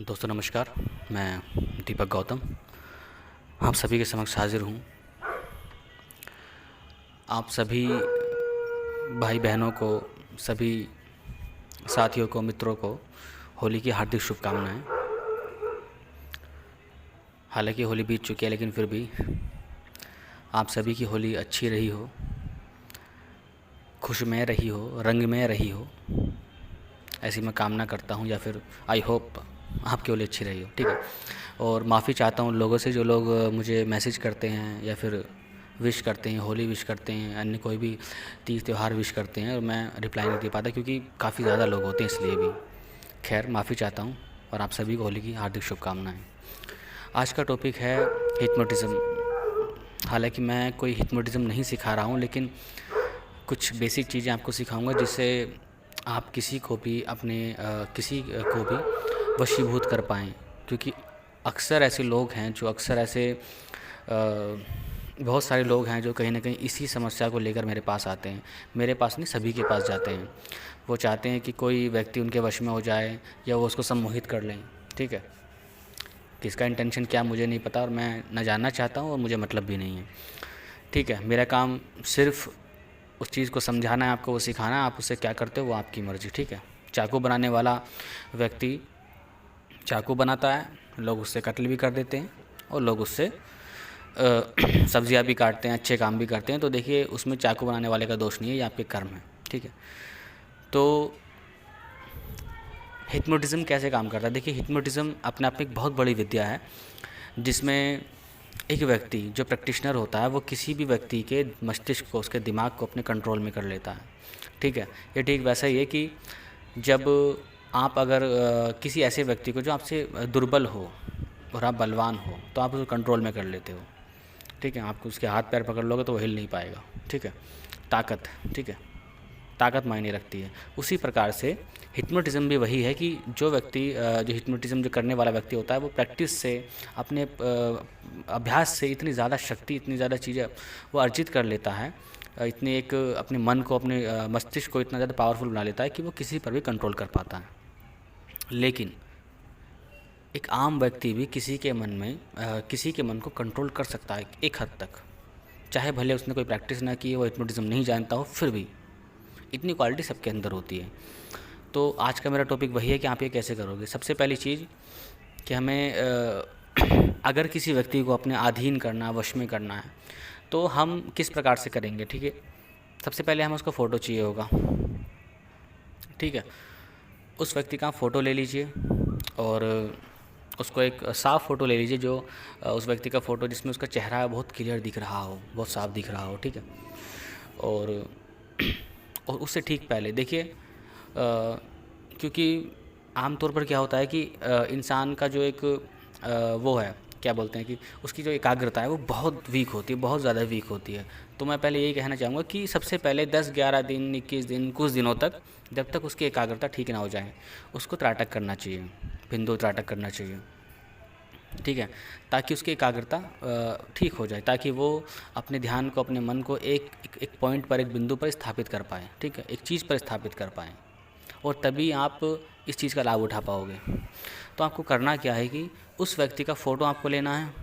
दोस्तों नमस्कार। मैं दीपक गौतम आप सभी के समक्ष हाजिर हूँ। आप सभी भाई बहनों को, सभी साथियों को, मित्रों को होली की हार्दिक शुभकामनाएं। हालांकि होली बीत चुकी है, लेकिन फिर भी आप सभी की होली अच्छी रही हो, खुशमय रही हो, रंगमय रही हो, ऐसी मैं कामना करता हूँ। या फिर आई होप आपकी होली अच्छी रही हो। ठीक है। और माफ़ी चाहता हूँ लोगों से जो लोग मुझे मैसेज करते हैं या फिर विश करते हैं, होली विश करते हैं, अन्य कोई भी तीज त्यौहार विश करते हैं और मैं रिप्लाई नहीं दे पाता क्योंकि काफ़ी ज़्यादा लोग होते हैं, इसलिए भी खैर माफ़ी चाहता हूँ। और आप सभी को होली की हार्दिक शुभकामनाएं। आज का टॉपिक है हिप्नोटिज़म। हालांकि मैं कोई हिप्नोटिज़म नहीं सिखा रहा हूँ, लेकिन कुछ बेसिक चीज़ें आपको सिखाऊंगा जिससे आप किसी को भी किसी को भी वशीभूत कर पाएँ। क्योंकि अक्सर ऐसे लोग हैं जो बहुत सारे लोग हैं जो कहीं ना कहीं इसी समस्या को लेकर मेरे पास आते हैं। मेरे पास नहीं, सभी के पास जाते हैं। वो चाहते हैं कि कोई व्यक्ति उनके वश में हो जाए या वो उसको सम्मोहित कर लें। ठीक है। किसका इंटेंशन क्या मुझे नहीं पता और मैं न जानना चाहता हूँ और मुझे मतलब भी नहीं है। ठीक है। मेरा काम सिर्फ उस चीज़ को समझाना है, आपको वो सिखाना है। आप उससे क्या करते हो वो आपकी मर्ज़ी। ठीक है। चाकू बनाने वाला व्यक्ति चाकू बनाता है, लोग उससे कत्ल भी कर देते हैं और लोग उससे सब्जियां भी काटते हैं, अच्छे काम भी करते हैं। तो देखिए, उसमें चाकू बनाने वाले का दोष नहीं है, ये आपके कर्म है। ठीक है। तो हिप्नोटिज़म कैसे काम करता है? देखिए, हिप्नोटिज़म अपने आप में एक बहुत बड़ी विद्या है जिसमें एक व्यक्ति जो प्रैक्टिशनर होता है वो किसी भी व्यक्ति के मस्तिष्क को, उसके दिमाग को अपने कंट्रोल में कर लेता है। ठीक है। ये ठीक वैसा ही है कि जब आप अगर किसी ऐसे व्यक्ति को जो आपसे दुर्बल हो और आप बलवान हो तो आप उसको कंट्रोल में कर लेते हो। ठीक है। आपको उसके हाथ पैर पकड़ लोगे तो वो हिल नहीं पाएगा। ठीक है। ताकत, ठीक है, ताकत मायने रखती है। उसी प्रकार से हिप्नोटिज़म भी वही है कि जो व्यक्ति जो हिप्नोटिज़म जो करने वाला व्यक्ति होता है वो प्रैक्टिस से, अपने अभ्यास से इतनी ज़्यादा शक्ति, इतनी ज़्यादा चीज़ें वो अर्जित कर लेता है, इतने एक अपने मन को, अपने मस्तिष्क को इतना ज़्यादा पावरफुल बना लेता है कि वो किसी पर भी कंट्रोल कर पाता है। लेकिन एक आम व्यक्ति भी किसी के मन को कंट्रोल कर सकता है एक हद तक, चाहे भले उसने कोई प्रैक्टिस ना की, वो हिप्नोटिज़म नहीं जानता हो, फिर भी इतनी क्वालिटी सबके अंदर होती है। तो आज का मेरा टॉपिक वही है कि आप ये कैसे करोगे। सबसे पहली चीज़ कि हमें अगर किसी व्यक्ति को अपने अधीन करना, वश में करना है, तो हम किस प्रकार से करेंगे। ठीक है। सबसे पहले हमें उसका फ़ोटो चाहिए होगा। ठीक है। उस व्यक्ति का फ़ोटो ले लीजिए और उसको एक साफ़ फ़ोटो ले लीजिए, जो उस व्यक्ति का फ़ोटो जिसमें उसका चेहरा बहुत क्लियर दिख रहा हो, बहुत साफ दिख रहा हो। ठीक है। और उससे ठीक पहले देखिए, क्योंकि आमतौर पर क्या होता है कि इंसान का जो एक वो है, क्या बोलते हैं कि उसकी जो एकाग्रता है वो बहुत वीक होती है, बहुत ज़्यादा वीक होती है। तो मैं पहले यही कहना चाहूँगा कि सबसे पहले 10-11 दिन, 21 दिन, कुछ दिनों तक, जब तक उसकी एकाग्रता ठीक ना हो जाए, उसको त्राटक करना चाहिए, बिंदु त्राटक करना चाहिए। ठीक है। ताकि उसकी एकाग्रता ठीक हो जाए, ताकि वो अपने ध्यान को, अपने मन को एक पॉइंट पर, एक बिंदु पर स्थापित कर पाए। ठीक है। एक चीज़ पर स्थापित कर पाएँ और तभी आप इस चीज़ का लाभ उठा पाओगे। तो आपको करना क्या है कि उस व्यक्ति का फ़ोटो आपको लेना है,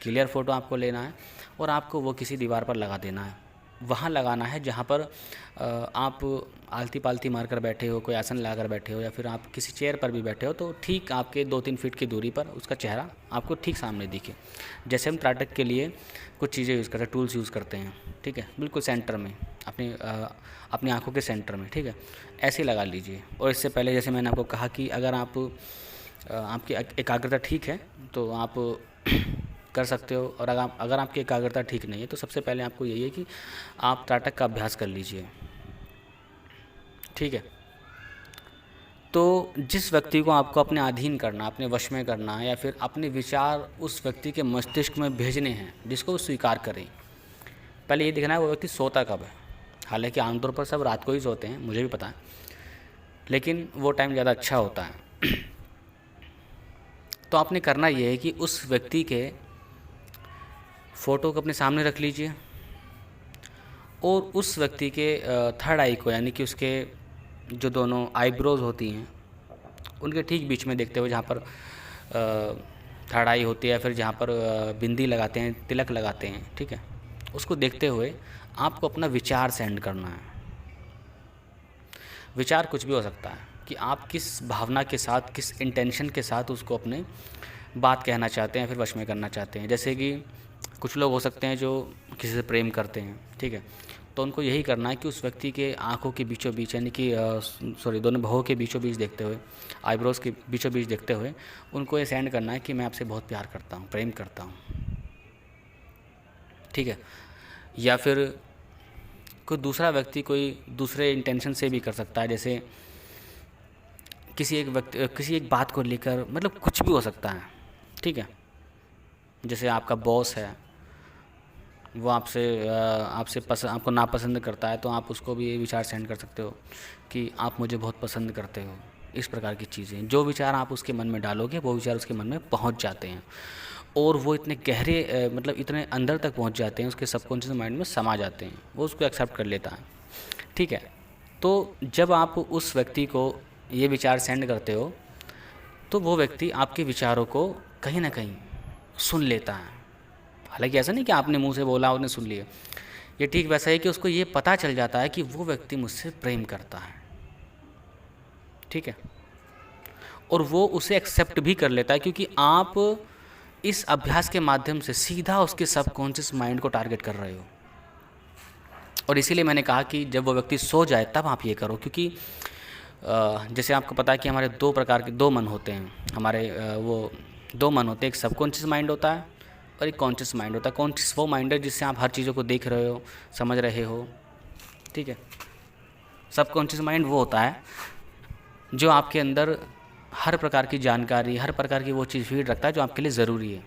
क्लियर फ़ोटो आपको लेना है और आपको वो किसी दीवार पर लगा देना है। वहाँ लगाना है जहाँ पर आप आलती पालती मार कर बैठे हो, कोई आसन लगा कर बैठे हो, या फिर आप किसी चेयर पर भी बैठे हो, तो ठीक आपके 2-3 फीट की दूरी पर उसका चेहरा आपको ठीक सामने दिखे। जैसे हम त्राटक के लिए कुछ चीज़ें यूज़ करते हैं, टूल्स यूज़ करते हैं। ठीक है। बिल्कुल सेंटर में, अपनी आँखों के सेंटर में। ठीक है। ऐसे लगा लीजिए। और इससे पहले जैसे मैंने आपको कहा कि अगर आपकी एकाग्रता ठीक है तो आप कर सकते हो, और अगर आपकी एकाग्रता ठीक नहीं है तो सबसे पहले आपको यही है कि आप त्राटक का अभ्यास कर लीजिए। ठीक है। तो जिस व्यक्ति को आपको अपने अधीन करना, अपने वश में करना है, या फिर अपने विचार उस व्यक्ति के मस्तिष्क में भेजने हैं जिसको वो स्वीकार करें, पहले ये देखना है वो व्यक्ति सोता कब है। हालांकि आमतौर पर सब रात को ही सोते हैं, मुझे भी पता है, लेकिन वो टाइम ज़्यादा अच्छा होता है। तो आपने करना ये है कि उस व्यक्ति के फ़ोटो को अपने सामने रख लीजिए और उस व्यक्ति के थर्ड आई को, यानी कि उसके जो दोनों आईब्रोज़ होती हैं उनके ठीक बीच में देखते हुए, जहाँ पर थर्ड आई होती है, फिर जहाँ पर बिंदी लगाते हैं, तिलक लगाते हैं, ठीक है, उसको देखते हुए आपको अपना विचार सेंड करना है। विचार कुछ भी हो सकता है कि आप किस भावना के साथ, किस इंटेंशन के साथ उसको अपने बात कहना चाहते हैं, फिर वश में करना चाहते हैं। जैसे कि कुछ लोग हो सकते हैं जो किसी से प्रेम करते हैं, ठीक है, तो उनको यही करना है कि उस व्यक्ति के आँखों के बीचों बीच, यानी कि सॉरी, दोनों भौं के बीचों बीच देखते हुए, आईब्रोज़ के बीचों बीच देखते हुए उनको ये सेंड करना है कि मैं आपसे बहुत प्यार करता हूँ, प्रेम करता हूँ, ठीक है। या फिर कोई दूसरा व्यक्ति कोई दूसरे इंटेंशन से भी कर सकता है, जैसे किसी एक व्यक्ति, किसी एक बात को लेकर, मतलब कुछ भी हो सकता है, ठीक है। जैसे आपका बॉस है, वो आपको नापसंद करता है, तो आप उसको भी ये विचार सेंड कर सकते हो कि आप मुझे बहुत पसंद करते हो। इस प्रकार की चीज़ें, जो विचार आप उसके मन में डालोगे वो विचार उसके मन में पहुंच जाते हैं, और वो इतने गहरे मतलब इतने अंदर तक पहुंच जाते हैं, उसके सबकॉन्शियस माइंड में समा जाते हैं, वो उसको एक्सेप्ट कर लेता है, ठीक है। तो जब आप उस व्यक्ति को ये विचार सेंड करते हो, तो वो व्यक्ति आपके विचारों को कहीं ना कहीं सुन लेता है। हालांकि ऐसा नहीं कि आपने मुंह से बोला उसने सुन लिया, ये ठीक वैसा है कि उसको ये पता चल जाता है कि वो व्यक्ति मुझसे प्रेम करता है, ठीक है, और वो उसे एक्सेप्ट भी कर लेता है, क्योंकि आप इस अभ्यास के माध्यम से सीधा उसके सबकॉन्शियस माइंड को टारगेट कर रहे हो। और इसीलिए मैंने कहा कि जब वो व्यक्ति सो जाए तब आप ये करो, क्योंकि जैसे आपको पता है कि हमारे दो प्रकार के दो मन होते हैं, हमारे वो दो मन होते हैं, एक सबकॉन्शियस माइंड होता है और एक कॉन्शियस माइंड होता है। कॉन्शियस वो माइंड है जिससे आप हर चीज़ों को देख रहे हो, समझ रहे हो, ठीक है। सबकॉन्शियस माइंड वो होता है जो आपके अंदर हर प्रकार की जानकारी, हर प्रकार की वो चीज़ फीड रखता है जो आपके लिए ज़रूरी है,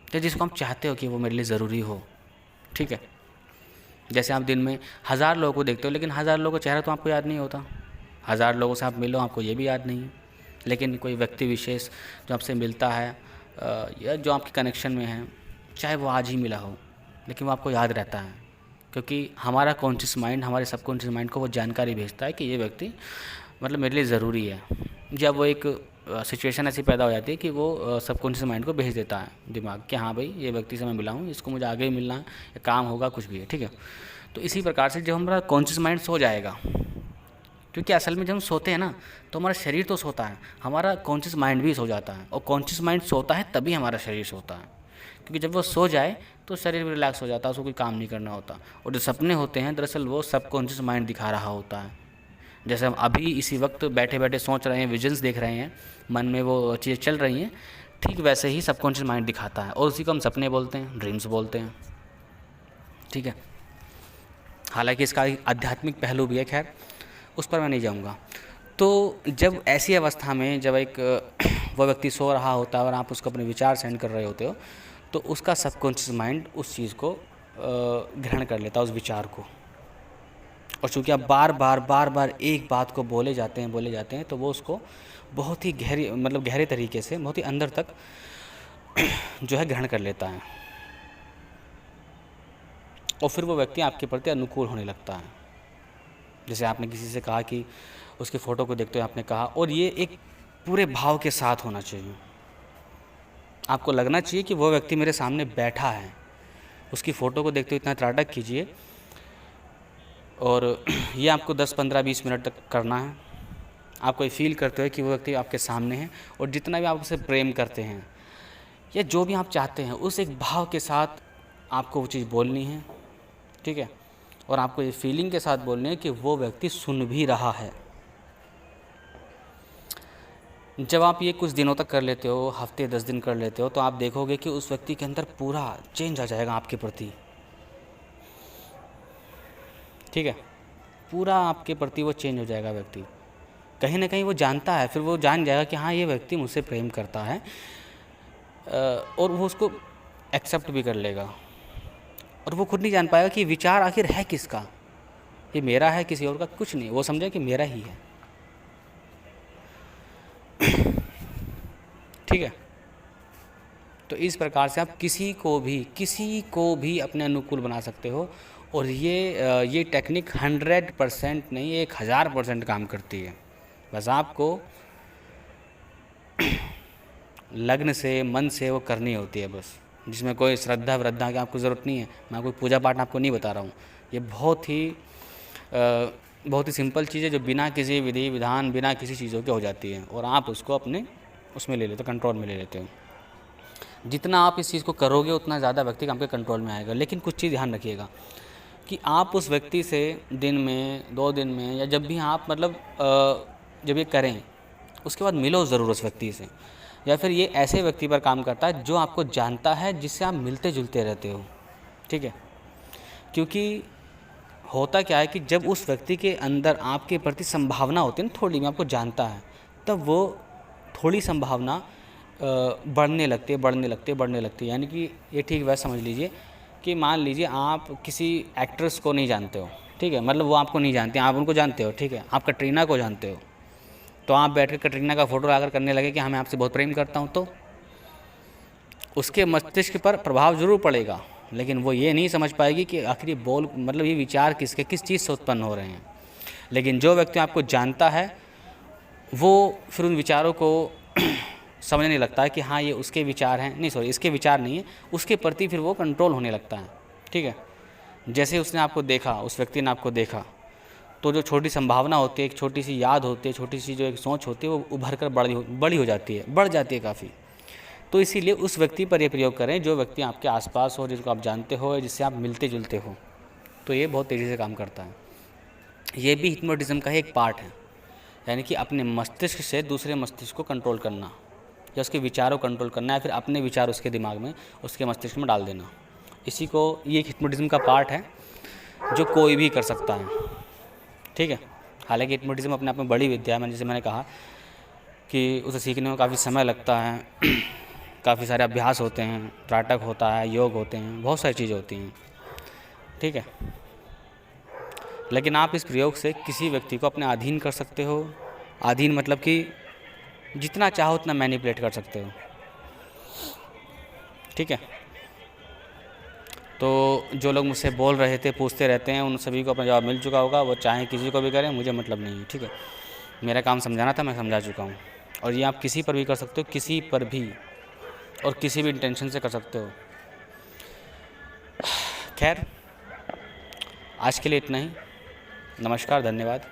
तो जिसको हम चाहते हो कि वो मेरे लिए ज़रूरी हो, ठीक है। जैसे आप दिन में 1000 लोगों को देखते हो, लेकिन 1000 लोगों का चेहरा तो आपको याद नहीं होता। 1000 लोगों से आप मिलो, आपको ये भी याद नहीं है, लेकिन कोई व्यक्ति विशेष जो आपसे मिलता है या जो आपके कनेक्शन में है, चाहे वो आज ही मिला हो, लेकिन वो आपको याद रहता है, क्योंकि हमारा कॉन्शियस माइंड हमारे सबकॉन्शियस माइंड को वो जानकारी भेजता है कि ये व्यक्ति मतलब मेरे लिए ज़रूरी है। जब वो एक सिचुएशन ऐसी पैदा हो जाती है कि वो सबकॉन्शियस माइंड को भेज देता है दिमाग कि हाँ भाई, ये व्यक्ति से मैं मिला हूँ, इसको मुझे आगे ही मिलना है, या काम होगा, कुछ भी है, ठीक है। तो इसी प्रकार से जब हमारा कॉन्शियस माइंड सो जाएगा, क्योंकि असल में जब हम सोते हैं ना, तो हमारा शरीर तो सोता है, हमारा कॉन्शियस माइंड भी सो जाता है, और कॉन्शियस माइंड सोता है तभी हमारा शरीर सोता है, क्योंकि जब वो सो जाए तो शरीर भी रिलैक्स हो जाता है, उसको कोई काम नहीं करना होता। और जो सपने होते हैं दरअसल वो सबकॉन्शियस माइंड दिखा रहा होता है। जैसे हम अभी इसी वक्त बैठे बैठे सोच रहे हैं, विजन्स देख रहे हैं, मन में वो चीज़ें चल रही हैं, ठीक वैसे ही सबकॉन्शियस माइंड दिखाता है, और उसी को हम सपने बोलते हैं, ड्रीम्स बोलते हैं, ठीक है। हालांकि इसका एक आध्यात्मिक पहलू भी है, खैर उस पर मैं नहीं जाऊंगा। तो जब ऐसी अवस्था में जब एक वो व्यक्ति सो रहा होता है और आप उसको अपने विचार सेंड कर रहे होते हो, तो उसका सबकॉन्शियस माइंड उस चीज़ को ग्रहण कर लेता है, उस विचार को। और चूँकि आप बार बार एक बात को बोले जाते हैं, तो वो उसको बहुत ही गहरे तरीके से, बहुत ही अंदर तक जो है ग्रहण कर लेता है, और फिर वो व्यक्ति आपके प्रति अनुकूल होने लगता है। जैसे आपने किसी से कहा कि उसकी फ़ोटो को देखते हुए आपने कहा, और ये एक पूरे भाव के साथ होना चाहिए, आपको लगना चाहिए कि वो व्यक्ति मेरे सामने बैठा है। उसकी फ़ोटो को देखते हुए इतना त्राटक कीजिए, और ये आपको 10, 15, 20 मिनट तक करना है। आपको ये फील करते हो कि वो व्यक्ति आपके सामने है, और जितना भी आप उसे प्रेम करते हैं या जो भी आप चाहते हैं, उस एक भाव के साथ आपको वो चीज़ बोलनी है, ठीक है। और आपको ये फीलिंग के साथ बोलनी है कि वो व्यक्ति सुन भी रहा है। जब आप ये कुछ दिनों तक कर लेते हो, हफ्ते 10 दिन कर लेते हो, तो आप देखोगे कि उस व्यक्ति के अंदर पूरा चेंज आ जाएगा आपके प्रति, ठीक है। पूरा आपके प्रति वो चेंज हो जाएगा व्यक्ति, कहीं ना कहीं वो जानता है, फिर वो जान जाएगा कि हाँ, ये व्यक्ति मुझसे प्रेम करता है, और वो उसको एक्सेप्ट भी कर लेगा। और वो खुद नहीं जान पाएगा कि विचार आखिर है किसका, ये मेरा है किसी और का, कुछ नहीं, वो समझे कि मेरा ही है, ठीक है। तो इस प्रकार से आप किसी को भी अपने अनुकूल बना सकते हो, और ये टेक्निक 100% नहीं, 1000% काम करती है। बस आपको लगन से, मन से वो करनी होती है बस, जिसमें कोई श्रद्धा वृद्धा की आपको ज़रूरत नहीं है। मैं कोई पूजा पाठ आपको नहीं बता रहा हूँ। ये बहुत ही सिंपल चीज़ है जो बिना किसी विधि विधान, बिना किसी चीज़ों के हो जाती है, और आप उसको अपने उसमें ले लेते हो, कंट्रोल में ले लेते हो। जितना आप इस चीज़ को करोगे उतना ज़्यादा व्यक्ति आपके कंट्रोल में आएगा। लेकिन कुछ चीज़ ध्यान रखिएगा कि आप उस व्यक्ति से दिन में, 2 दिन में, या जब भी आप मतलब जब ये करें उसके बाद मिलो ज़रूर उस व्यक्ति से। या फिर ये ऐसे व्यक्ति पर काम करता है जो आपको जानता है, जिससे आप मिलते जुलते रहते हो, ठीक है। क्योंकि होता क्या है कि जब उस व्यक्ति के अंदर आपके प्रति संभावना होती है ना, थोड़ी में आपको जानता है, तब वो थोड़ी संभावना बढ़ने लगती है। यानी कि ये ठीक वैसे समझ लीजिए कि मान लीजिए आप किसी एक्ट्रेस को नहीं जानते हो, ठीक है, मतलब वो आपको नहीं जानते, आप उनको जानते हो, ठीक है, आप कटरीना को जानते हो, तो आप बैठ कर कटरीना का फ़ोटो लाकर करने लगे कि हाँ मैं आपसे बहुत प्रेम करता हूँ, तो उसके मस्तिष्क पर प्रभाव ज़रूर पड़ेगा, लेकिन वो ये नहीं समझ पाएगी कि आखिर ये विचार किस चीज़ से उत्पन्न हो रहे हैं। लेकिन जो व्यक्ति आपको जानता है वो फिर उन विचारों को समझने लगता है कि हाँ ये उसके विचार हैं, नहीं सॉरी इसके विचार नहीं है, उसके प्रति फिर वो कंट्रोल होने लगता है, ठीक है। जैसे उसने आपको देखा, उस व्यक्ति ने आपको देखा, तो जो छोटी संभावना होती है, एक छोटी सी याद होती है, छोटी सी जो एक सोच होती है, वो उभर कर बड़ी हो जाती है, बढ़ जाती है काफ़ी। तो इसीलिए उस व्यक्ति पर ये प्रयोग करें जो व्यक्ति आपके आसपास हो, जिसको आप जानते हो, जिससे आप मिलते जुलते हो, तो ये बहुत तेज़ी से काम करता है। ये भी हिप्नोटिज्म का ही एक पार्ट है, यानी कि अपने मस्तिष्क से दूसरे मस्तिष्क को कंट्रोल करना, या उसके विचारों को कंट्रोल करना, या फिर अपने विचार उसके दिमाग में, उसके मस्तिष्क में डाल देना। इसी को ये एक हिप्नोटिज्म का पार्ट है जो कोई भी कर सकता है, ठीक है। हालांकि हिप्नोटिज्म अपने आप में बड़ी विद्या है, जैसे मैंने कहा कि उसे सीखने में काफ़ी समय लगता है काफ़ी सारे अभ्यास होते हैं, त्राटक होता है, योग होते हैं, बहुत सारी चीज़ें होती हैं, ठीक है। लेकिन आप इस प्रयोग से किसी व्यक्ति को अपने अधीन कर सकते हो। अधीन मतलब कि जितना चाहो उतना मैनिपुलेट कर सकते हो, ठीक है। तो जो लोग मुझसे बोल रहे थे, पूछते रहते हैं, उन सभी को अपना जवाब मिल चुका होगा। वो चाहे किसी को भी करें, मुझे मतलब नहीं है, ठीक है। मेरा काम समझाना था, मैं समझा चुका हूँ। और ये आप किसी पर भी कर सकते हो, किसी पर भी, और किसी भी इंटेंशन से कर सकते हो। खैर आज के लिए इतना ही। नमस्कार, धन्यवाद।